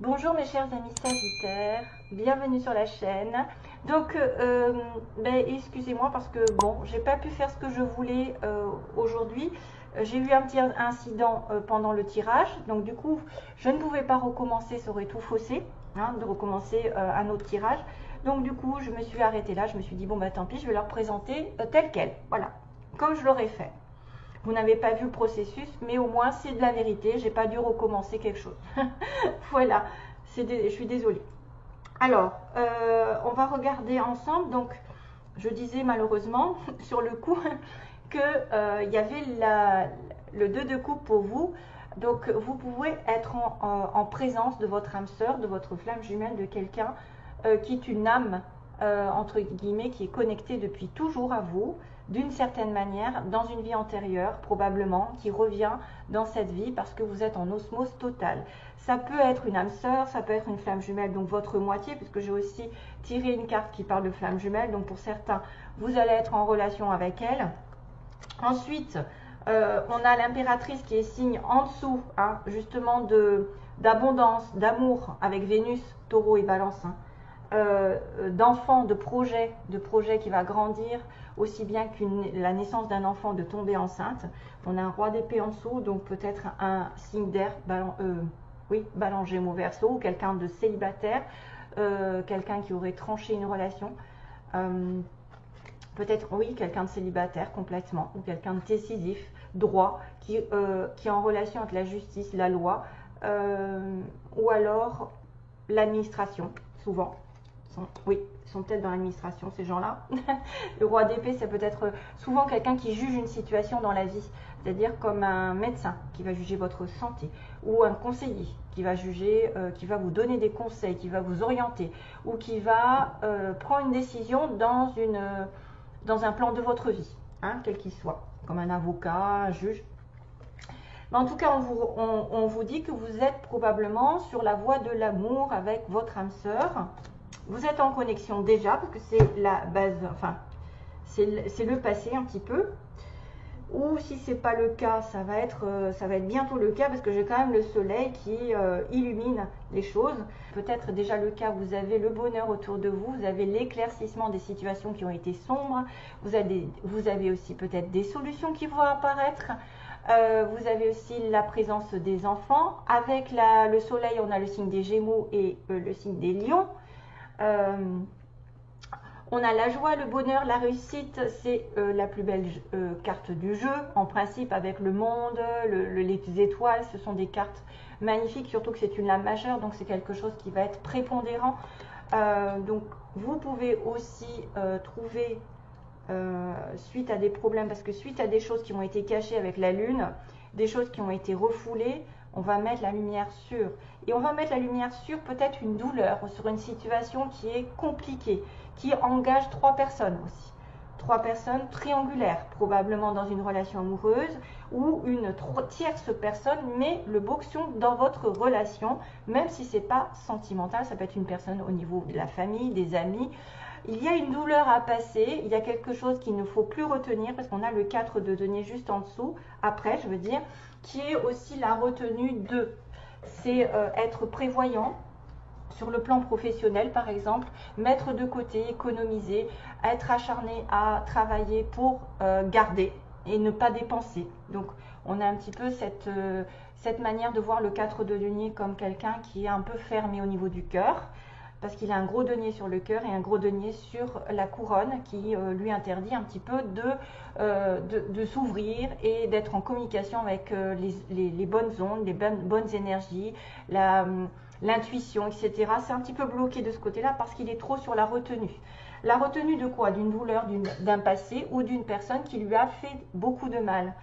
Bonjour mes chers amis Sagittaires, bienvenue sur la chaîne. Donc, excusez-moi parce que bon, j'ai pas pu faire ce que je voulais aujourd'hui. J'ai eu un petit incident pendant le tirage, donc du coup, je ne pouvais pas recommencer, ça aurait tout faussé, hein, de recommencer un autre tirage. Donc du coup, je me suis arrêtée là, je me suis dit bon bah tant pis, je vais leur présenter tel quel, voilà, comme je l'aurais fait. Vous n'avez pas vu le processus, mais au moins c'est de la vérité. J'ai pas dû recommencer quelque chose. Voilà, je suis désolée. Alors, on va regarder ensemble. Donc, je disais malheureusement sur le coup que il y avait le 2 de coupe pour vous. Donc, vous pouvez être en présence de votre âme sœur, de votre flamme jumelle, de quelqu'un qui est une âme entre guillemets, qui est connectée depuis toujours à vous, d'une certaine manière, dans une vie antérieure, probablement, qui revient dans cette vie parce que vous êtes en osmose totale. Ça peut être une âme sœur, ça peut être une flamme jumelle, donc votre moitié, puisque j'ai aussi tiré une carte qui parle de flamme jumelle, donc pour certains, vous allez être en relation avec elle. Ensuite, on a l'impératrice qui est signe en dessous, hein, justement d'abondance, d'amour, avec Vénus, Taureau et Balance, hein. D'enfants, de projets qui va grandir, aussi bien que la naissance d'un enfant, de tomber enceinte. On a un roi d'épée en dessous, donc peut-être un signe d'air, Balance Gémeaux Verseau, ou quelqu'un de célibataire, quelqu'un qui aurait tranché une relation. Peut-être, oui, quelqu'un de célibataire complètement, ou quelqu'un de décisif, droit, qui est en relation avec la justice, la loi, ou alors l'administration, souvent. Ils sont peut-être dans l'administration, ces gens-là. Le roi d'épée, c'est peut-être souvent quelqu'un qui juge une situation dans la vie, c'est-à-dire comme un médecin qui va juger votre santé, ou un conseiller qui va juger, qui va vous donner des conseils, qui va vous orienter, ou qui va prendre une décision dans un plan de votre vie, hein, quel qu'il soit, comme un avocat, un juge. Mais en tout cas, on vous dit que vous êtes probablement sur la voie de l'amour avec votre âme sœur. Vous êtes en connexion déjà, parce que c'est la base, enfin, c'est le passé un petit peu. Ou si ce n'est pas le cas, ça va être bientôt le cas, parce que j'ai quand même le soleil qui illumine les choses. Peut-être déjà le cas, vous avez le bonheur autour de vous, vous avez l'éclaircissement des situations qui ont été sombres, vous avez aussi peut-être des solutions qui vont apparaître. Vous avez aussi la présence des enfants. Avec le soleil, on a le signe des Gémeaux et le signe des Lions. On a la joie, le bonheur, la réussite, c'est la plus belle carte du jeu. En principe, avec le monde, les étoiles, ce sont des cartes magnifiques, surtout que c'est une lame majeure, donc c'est quelque chose qui va être prépondérant. Donc, vous pouvez aussi trouver, suite à des problèmes, parce que suite à des choses qui ont été cachées avec la lune, des choses qui ont été refoulées, on va mettre la lumière sur. Et on va mettre la lumière sur peut-être une douleur, sur une situation qui est compliquée, qui engage 3 personnes aussi. 3 personnes triangulaires, probablement dans une relation amoureuse, ou une tierce personne, mais le boxon dans votre relation, même si ce n'est pas sentimental, ça peut être une personne au niveau de la famille, des amis. Il y a une douleur à passer, il y a quelque chose qu'il ne faut plus retenir, parce qu'on a le 4 de denier juste en dessous, après je veux dire, qui est aussi la retenue de. C'est être prévoyant sur le plan professionnel par exemple, mettre de côté, économiser, être acharné à travailler pour garder et ne pas dépenser. Donc on a un petit peu cette manière de voir le 4 de denier comme quelqu'un qui est un peu fermé au niveau du cœur, parce qu'il a un gros denier sur le cœur et un gros denier sur la couronne qui lui interdit un petit peu de s'ouvrir et d'être en communication avec les bonnes ondes, les bonnes énergies, l'intuition, etc. C'est un petit peu bloqué de ce côté-là parce qu'il est trop sur la retenue. La retenue de quoi? D'une douleur, d'un passé ou d'une personne qui lui a fait beaucoup de mal.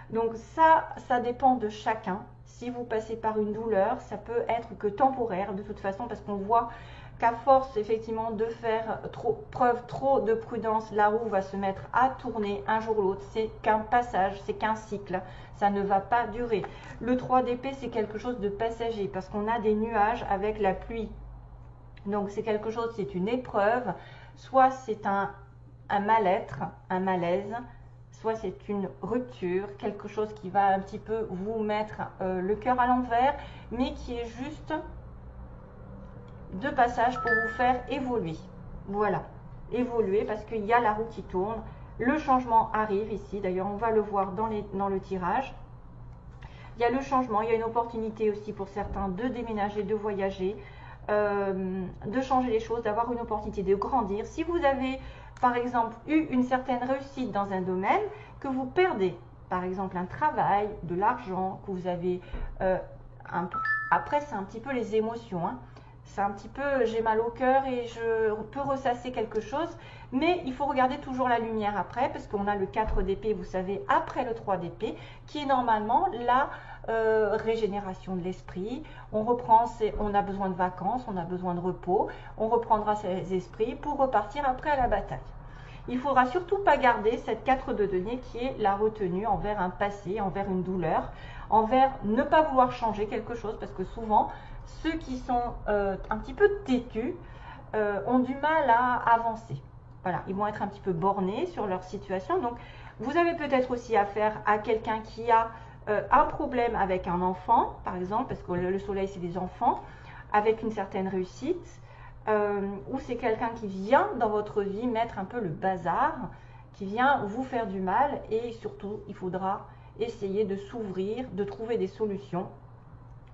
Donc ça dépend de chacun. Si vous passez par une douleur, ça peut être que temporaire de toute façon, parce qu'on voit qu'à force effectivement de faire preuve trop de prudence, la roue va se mettre à tourner un jour ou l'autre. C'est qu'un passage, c'est qu'un cycle, ça ne va pas durer. Le 3 d'épée, c'est quelque chose de passager, parce qu'on a des nuages avec la pluie. Donc c'est quelque chose, c'est une épreuve, soit c'est un mal-être, un malaise, soit c'est une rupture, quelque chose qui va un petit peu vous mettre le cœur à l'envers, mais qui est juste de passage pour vous faire évoluer. Voilà, évoluer parce qu'il y a la roue qui tourne. Le changement arrive ici, d'ailleurs on va le voir dans le tirage. Il y a le changement, il y a une opportunité aussi pour certains de déménager, de voyager, de changer les choses, d'avoir une opportunité de grandir. Si vous avez par exemple eu une certaine réussite dans un domaine que vous perdez, par exemple un travail, de l'argent, que vous avez... après c'est un petit peu les émotions, hein. C'est un petit peu j'ai mal au cœur et je peux ressasser quelque chose, mais il faut regarder toujours la lumière après, parce qu'on a le 4 d'épée, vous savez, après le 3 d'épée, qui est normalement la régénération de l'esprit. On reprend, on a besoin de vacances, on a besoin de repos, on reprendra ses esprits pour repartir après à la bataille. Il ne faudra surtout pas garder cette 4 de denier qui est la retenue envers un passé, envers une douleur, envers ne pas vouloir changer quelque chose, parce que souvent, ceux qui sont un petit peu têtus ont du mal à avancer. Voilà, ils vont être un petit peu bornés sur leur situation. Donc, vous avez peut-être aussi affaire à quelqu'un qui a un problème avec un enfant, par exemple, parce que le soleil, c'est des enfants, avec une certaine réussite, ou c'est quelqu'un qui vient dans votre vie mettre un peu le bazar, qui vient vous faire du mal, et surtout, il faudra essayer de s'ouvrir, de trouver des solutions.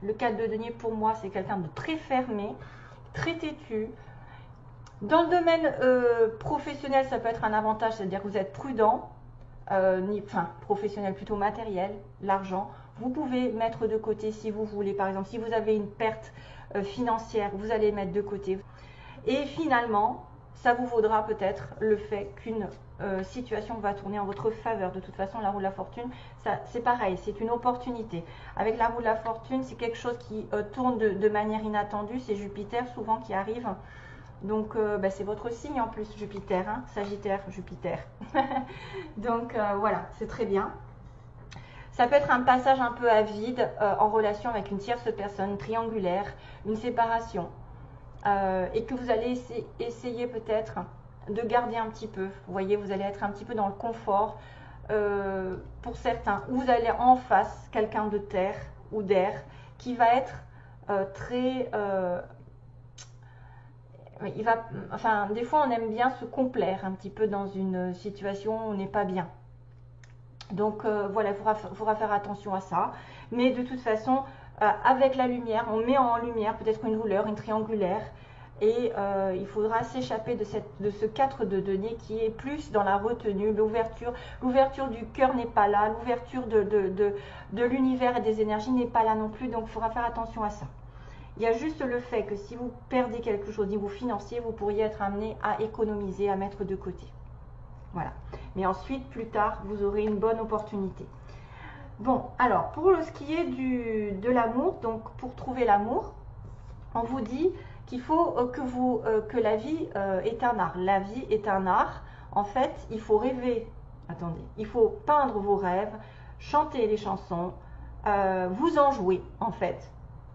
Le 4 de denier, pour moi, c'est quelqu'un de très fermé, très têtu. Dans le domaine professionnel, ça peut être un avantage, c'est-à-dire que vous êtes prudent, professionnel plutôt matériel, l'argent. Vous pouvez mettre de côté si vous voulez, par exemple, si vous avez une perte financière, vous allez mettre de côté. Et finalement, ça vous vaudra peut-être le fait qu'une situation va tourner en votre faveur. De toute façon, la roue de la fortune, c'est pareil, c'est une opportunité. Avec la roue de la fortune, c'est quelque chose qui tourne de manière inattendue. C'est Jupiter souvent qui arrive. Donc, c'est votre signe en plus, Jupiter, hein, Sagittaire, Jupiter. Donc, voilà, c'est très bien. Ça peut être un passage un peu à vide en relation avec une tierce personne, triangulaire, une séparation. Et que vous allez essayer peut-être de garder un petit peu. Vous voyez, vous allez être un petit peu dans le confort pour certains. Ou vous allez en face quelqu'un de terre ou d'air qui va être très... des fois on aime bien se complaire un petit peu dans une situation où on n'est pas bien. Donc voilà, il faudra faire attention à ça. Mais de toute façon, avec la lumière, on met en lumière peut-être une douleur, une triangulaire. Et il faudra s'échapper de ce 4 de denier qui est plus dans la retenue, l'ouverture. L'ouverture du cœur n'est pas là, l'ouverture de l'univers et des énergies n'est pas là non plus. Donc il faudra faire attention à ça. Il y a juste le fait que si vous perdez quelque chose au niveau financier, vous pourriez être amené à économiser, à mettre de côté. Voilà. Mais ensuite, plus tard, vous aurez une bonne opportunité. Bon, alors, pour ce qui est de l'amour, donc pour trouver l'amour, on vous dit qu'il faut que la vie est un art. La vie est un art. En fait, il faut rêver. Attendez, il faut peindre vos rêves, chanter les chansons, vous en jouer, en fait.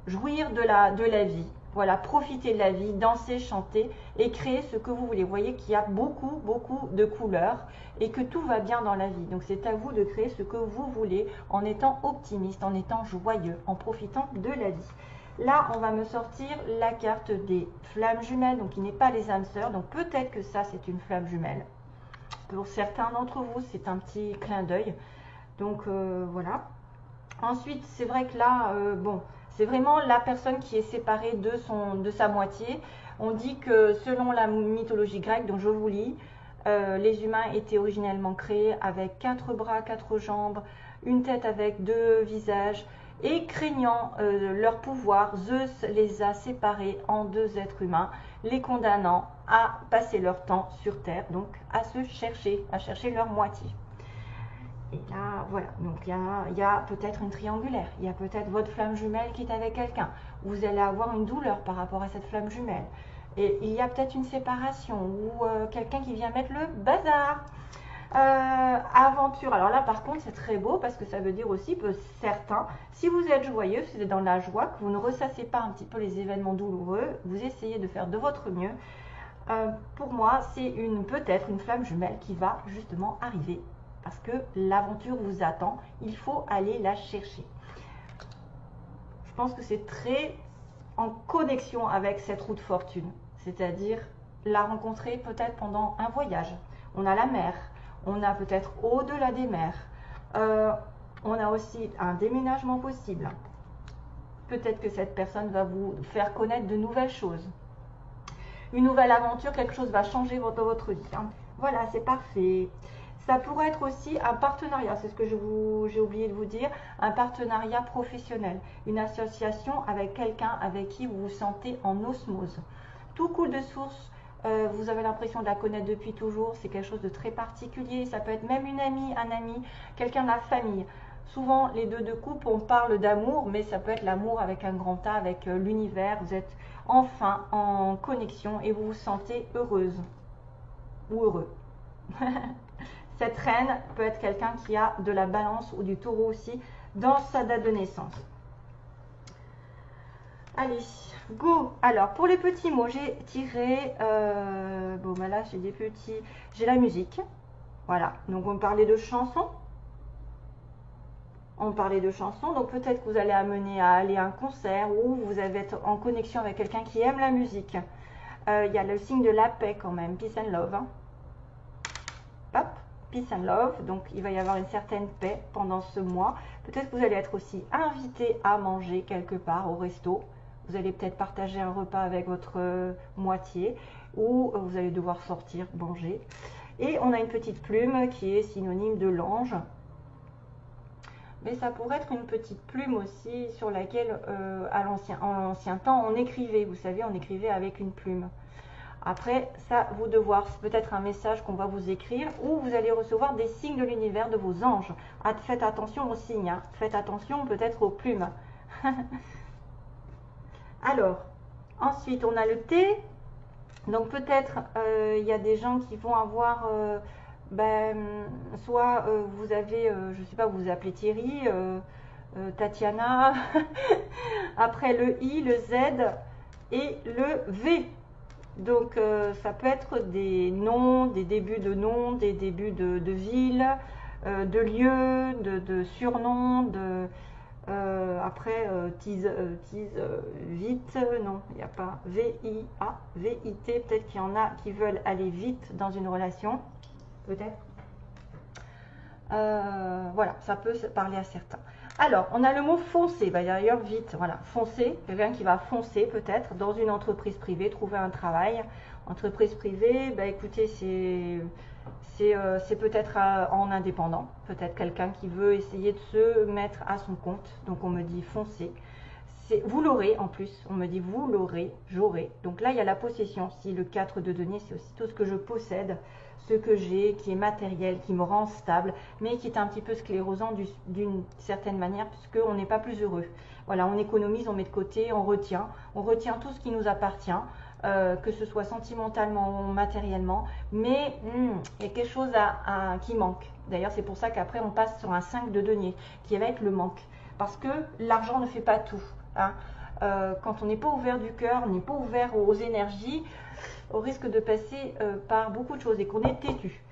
Jouir de la vie, voilà, profiter de la vie, danser, chanter et créer ce que vous voulez. Vous voyez qu'il y a beaucoup de couleurs et que tout va bien dans la vie. Donc c'est à vous de créer ce que vous voulez en étant optimiste, en étant joyeux, en profitant de la vie. Là, on va me sortir la carte des flammes jumelles, donc qui n'est pas les âmes sœurs. Donc peut-être que ça, c'est une flamme jumelle. Pour certains d'entre vous, c'est un petit clin d'œil. Donc voilà. Ensuite, c'est vrai que là, c'est vraiment la personne qui est séparée de sa moitié. On dit que selon la mythologie grecque, dont je vous lis, les humains étaient originellement créés avec 4 bras, 4 jambes, une tête avec 2 visages, et craignant leur pouvoir, Zeus les a séparés en 2 êtres humains, les condamnant à passer leur temps sur Terre, donc à chercher leur moitié. Et là, voilà, donc il y a peut-être une triangulaire, il y a peut-être votre flamme jumelle qui est avec quelqu'un. Vous allez avoir une douleur par rapport à cette flamme jumelle. Et il y a peut-être une séparation ou quelqu'un qui vient mettre le bazar. Aventure, alors là par contre c'est très beau parce que ça veut dire aussi que certains, si vous êtes joyeux, si vous êtes dans la joie, que vous ne ressassez pas un petit peu les événements douloureux, vous essayez de faire de votre mieux. Pour moi, c'est peut-être une flamme jumelle qui va justement arriver. Parce que l'aventure vous attend, il faut aller la chercher. Je pense que c'est très en connexion avec cette roue de fortune, c'est-à-dire la rencontrer peut-être pendant un voyage. On a la mer, on a peut-être au-delà des mers, on a aussi un déménagement possible. Peut-être que cette personne va vous faire connaître de nouvelles choses. Une nouvelle aventure, quelque chose va changer dans votre vie. Hein. Voilà, c'est parfait. Ça pourrait être aussi un partenariat, c'est ce que j'ai oublié de vous dire, un partenariat professionnel, une association avec quelqu'un avec qui vous vous sentez en osmose. Tout coule de source, vous avez l'impression de la connaître depuis toujours, c'est quelque chose de très particulier, ça peut être même une amie, un ami, quelqu'un de la famille. Souvent, les deux de couple, on parle d'amour, mais ça peut être l'amour avec un grand A, avec l'univers, vous êtes enfin en connexion et vous vous sentez heureuse ou heureux. Cette reine peut être quelqu'un qui a de la balance ou du taureau aussi dans sa date de naissance. Allez, go. Alors, pour les petits mots, j'ai tiré... bon, ben là, j'ai des petits... J'ai la musique. Voilà. Donc, on parlait de chansons. On parlait de chansons. Donc, peut-être que vous allez amener à aller à un concert ou vous allez être en connexion avec quelqu'un qui aime la musique. Il y a le signe de la paix quand même. Peace and love. Hein. Hop. Peace and love, donc il va y avoir une certaine paix pendant ce mois. Peut-être que vous allez être aussi invité à manger quelque part au resto. Vous allez peut-être partager un repas avec votre moitié ou vous allez devoir sortir manger. Et on a une petite plume qui est synonyme de l'ange. Mais ça pourrait être une petite plume aussi sur laquelle en l'ancien temps on écrivait. Vous savez, on écrivait avec une plume. Après, ça, vous de voir, c'est peut-être un message qu'on va vous écrire ou vous allez recevoir des signes de l'univers de vos anges. Faites attention aux signes, hein. Faites attention peut-être aux plumes. Alors, ensuite, on a le thé. Donc peut-être, il y a des gens qui vont avoir, soit vous avez, je ne sais pas, vous vous appelez Thierry, Tatiana, après le I, le Z et le V. Donc, ça peut être des noms, des débuts de noms, des débuts de villes, de lieux, de surnoms, après, vite, non, il n'y a pas, V-I-A, V-I-T, peut-être qu'il y en a qui veulent aller vite dans une relation, peut-être. Voilà, ça peut parler à certains. Alors, on a le mot foncer, d'ailleurs vite, voilà, foncer, quelqu'un qui va foncer peut-être dans une entreprise privée, trouver un travail. Entreprise privée, écoutez, c'est peut-être en indépendant, peut-être quelqu'un qui veut essayer de se mettre à son compte, donc on me dit foncer. Vous l'aurez en plus, on me dit vous l'aurez, j'aurai. Donc là, il y a la possession, si le 4 de denier, c'est aussi tout ce que je possède, ce que j'ai, qui est matériel, qui me rend stable, mais qui est un petit peu sclérosant d'une certaine manière, puisqu'on n'est pas plus heureux. Voilà, on économise, on met de côté, on retient tout ce qui nous appartient, que ce soit sentimentalement ou matériellement, mais il y a quelque chose qui manque. D'ailleurs, c'est pour ça qu'après, on passe sur un 5 de denier, qui va être le manque, parce que l'argent ne fait pas tout. Hein. Quand on n'est pas ouvert du cœur, on n'est pas ouvert aux énergies, au risque de passer par beaucoup de choses et qu'on est têtu.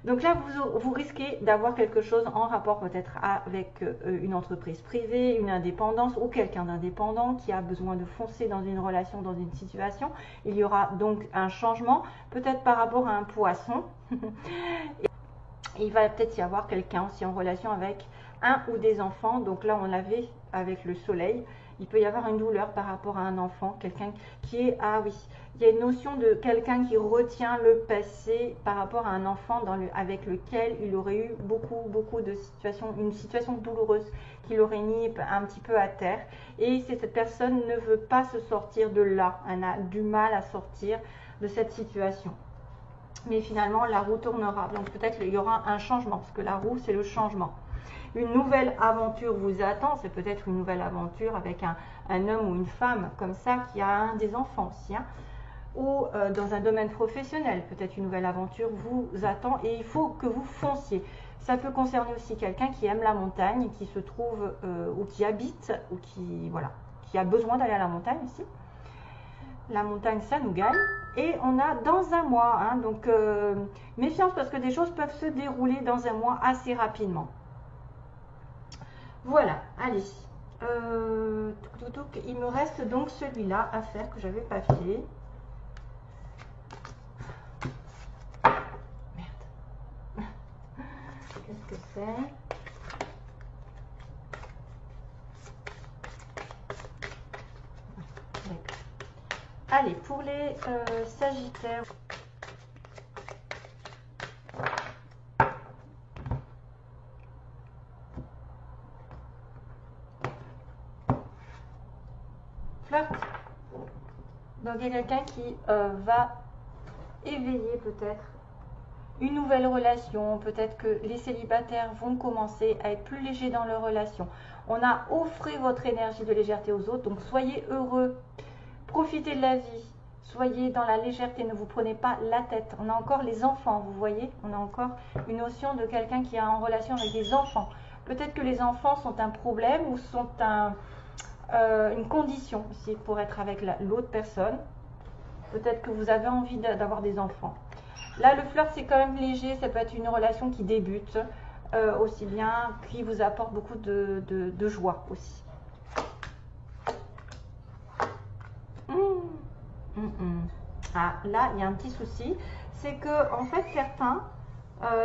Donc là, vous risquez d'avoir quelque chose en rapport peut-être avec une entreprise privée, une indépendance ou quelqu'un d'indépendant qui a besoin de foncer dans une relation, dans une situation. Il y aura donc un changement, peut-être par rapport à un poisson. Il va peut-être y avoir quelqu'un aussi en relation avec un ou des enfants. Donc là, on l'avait avec le soleil. Il peut y avoir une douleur par rapport à un enfant, quelqu'un qui est, ah oui, il y a une notion de quelqu'un qui retient le passé par rapport à un enfant avec lequel il aurait eu beaucoup de situations, une situation douloureuse qui l'aurait mis un petit peu à terre. Et cette personne ne veut pas se sortir de là, elle a du mal à sortir de cette situation. Mais finalement, la roue tournera, donc peut-être il y aura un changement, parce que la roue, c'est le changement. Une nouvelle aventure vous attend, c'est peut-être une nouvelle aventure avec un homme ou une femme comme ça qui a des enfants aussi, hein, ou dans un domaine professionnel, peut-être une nouvelle aventure vous attend et il faut que vous fonciez. Ça peut concerner aussi quelqu'un qui aime la montagne, qui se trouve ou qui habite ou qui a besoin d'aller à la montagne aussi. La montagne, ça nous gagne. Et on a dans un mois, hein, donc méfiance parce que des choses peuvent se dérouler dans un mois assez rapidement. Voilà, allez. il me reste donc celui-là à faire que j'avais pas fait. Merde. Qu'est-ce que c'est? Allez, pour les Sagittaires. Flirt. Donc il y a quelqu'un qui va éveiller peut-être une nouvelle relation. Peut-être que les célibataires vont commencer à être plus légers dans leur relation. On a offert votre énergie de légèreté aux autres, donc soyez heureux. Profitez de la vie, soyez dans la légèreté, ne vous prenez pas la tête. On a encore les enfants, vous voyez, on a encore une notion de quelqu'un qui est en relation avec des enfants. Peut-être que les enfants sont un problème ou sont une condition aussi pour être avec l'autre personne. Peut-être que vous avez envie d'avoir des enfants. Là, le flirt, c'est quand même léger, ça peut être une relation qui débute, aussi bien, qui vous apporte beaucoup de joie aussi. Ah, là, il y a un petit souci, c'est que en fait, certains,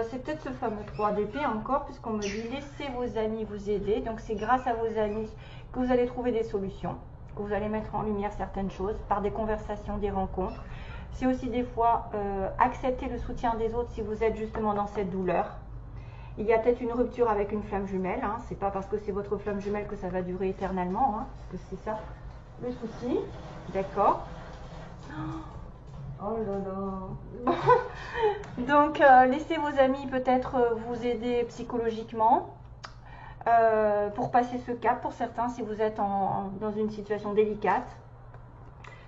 c'est peut-être ce fameux 3 d'épée encore, puisqu'on me dit laissez vos amis vous aider. Donc, c'est grâce à vos amis que vous allez trouver des solutions, que vous allez mettre en lumière certaines choses par des conversations, des rencontres. C'est aussi des fois accepter le soutien des autres si vous êtes justement dans cette douleur. Il y a peut-être une rupture avec une flamme jumelle, hein. C'est pas parce que c'est votre flamme jumelle que ça va durer éternellement, hein, parce que c'est ça le souci. D'accord. Oh là là. Donc, laissez vos amis peut-être vous aider psychologiquement pour passer ce cap pour certains si vous êtes dans une situation délicate.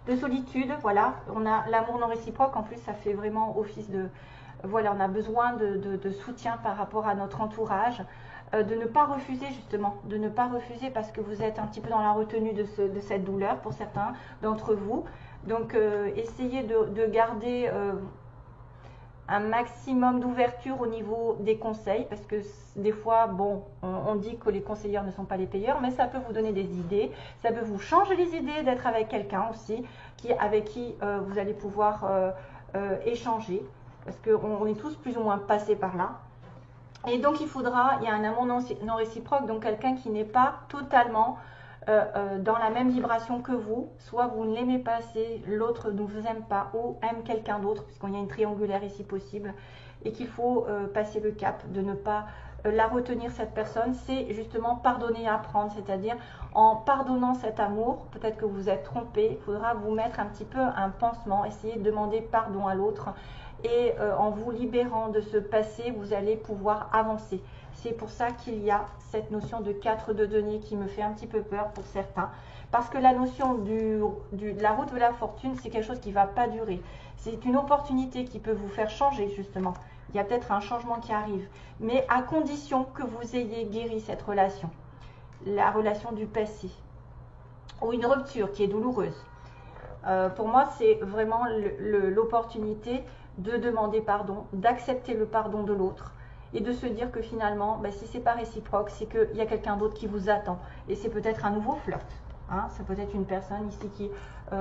De solitude, voilà. On a l'amour non réciproque, en plus ça fait vraiment office de... Voilà, on a besoin de soutien par rapport à notre entourage. De ne pas refuser justement, de ne pas refuser parce que vous êtes un petit peu dans la retenue de cette douleur pour certains d'entre vous. Donc essayez de garder un maximum d'ouverture au niveau des conseils parce que des fois, bon, on dit que les conseillers ne sont pas les payeurs, mais ça peut vous donner des idées, ça peut vous changer les idées d'être avec quelqu'un aussi avec qui vous allez pouvoir échanger parce qu'on est tous plus ou moins passés par là. Et donc il y a un amour non réciproque, donc quelqu'un qui n'est pas totalement dans la même vibration que vous, soit vous ne l'aimez pas assez, l'autre ne vous aime pas ou aime quelqu'un d'autre, puisqu'il y a une triangulaire ici possible, et qu'il faut passer le cap de ne pas la retenir cette personne, c'est justement pardonner et apprendre, c'est-à-dire en pardonnant cet amour, peut-être que vous vous êtes trompé, il faudra vous mettre un petit peu un pansement, essayer de demander pardon à l'autre, et en vous libérant de ce passé, vous allez pouvoir avancer. C'est pour ça qu'il y a cette notion de 4 de denier qui me fait un petit peu peur pour certains. Parce que la notion de la route de la fortune, c'est quelque chose qui ne va pas durer. C'est une opportunité qui peut vous faire changer justement. Il y a peut-être un changement qui arrive. Mais à condition que vous ayez guéri cette relation. La relation du passé. Ou une rupture qui est douloureuse. Pour moi, c'est vraiment l'opportunité de demander pardon, d'accepter le pardon de l'autre et de se dire que finalement, si c'est pas réciproque, c'est qu'il y a quelqu'un d'autre qui vous attend. Et c'est peut-être un nouveau flirt. Hein, ça peut être une personne ici qui... c'est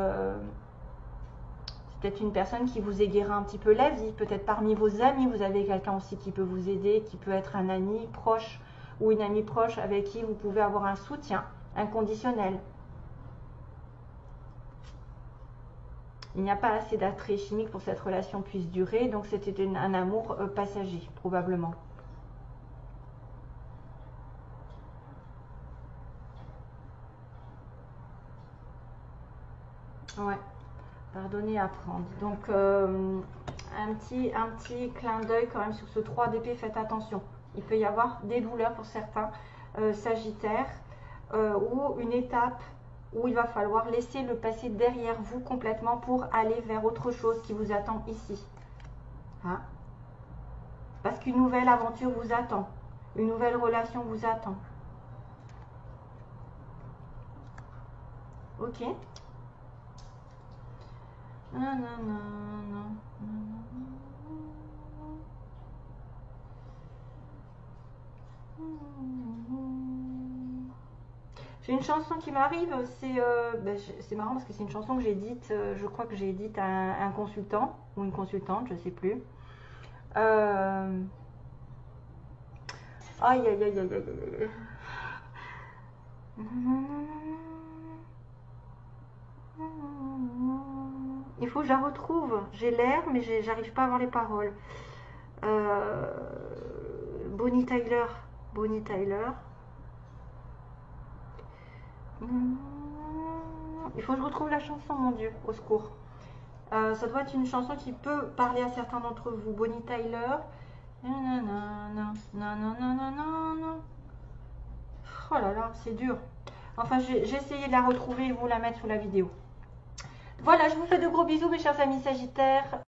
peut-être une personne qui vous aiguillera un petit peu la vie. Peut-être parmi vos amis, vous avez quelqu'un aussi qui peut vous aider, qui peut être un ami proche ou une amie proche avec qui vous pouvez avoir un soutien inconditionnel. Il n'y a pas assez d'attrait chimique pour que cette relation puisse durer, donc c'était un amour passager, probablement. Ouais, pardonner, apprendre. Donc, un petit clin d'œil quand même sur ce 3 d'épée, faites attention. Il peut y avoir des douleurs pour certains sagittaires ou une étape où il va falloir laisser le passé derrière vous complètement pour aller vers autre chose qui vous attend ici. Hein? Parce qu'une nouvelle aventure vous attend. Une nouvelle relation vous attend. Ok? Non, non, non, non, J'ai une chanson qui m'arrive, c'est marrant parce que c'est une chanson que j'ai dite, je crois que j'ai dite à un consultant ou une consultante, je sais plus. Aïe, aïe, aïe, aïe, aïe, aïe. Il faut que je la retrouve. J'ai l'air, mais j'arrive pas à avoir les paroles. Bonnie Tyler. Bonnie Tyler. Il faut que je retrouve la chanson, mon Dieu, au secours. Ça doit être une chanson qui peut parler à certains d'entre vous. Bonnie Tyler. Oh là là, c'est dur. Enfin, j'ai essayé de la retrouver et vous la mettre sous la vidéo. Voilà, je vous fais de gros bisous, mes chers amis Sagittaires.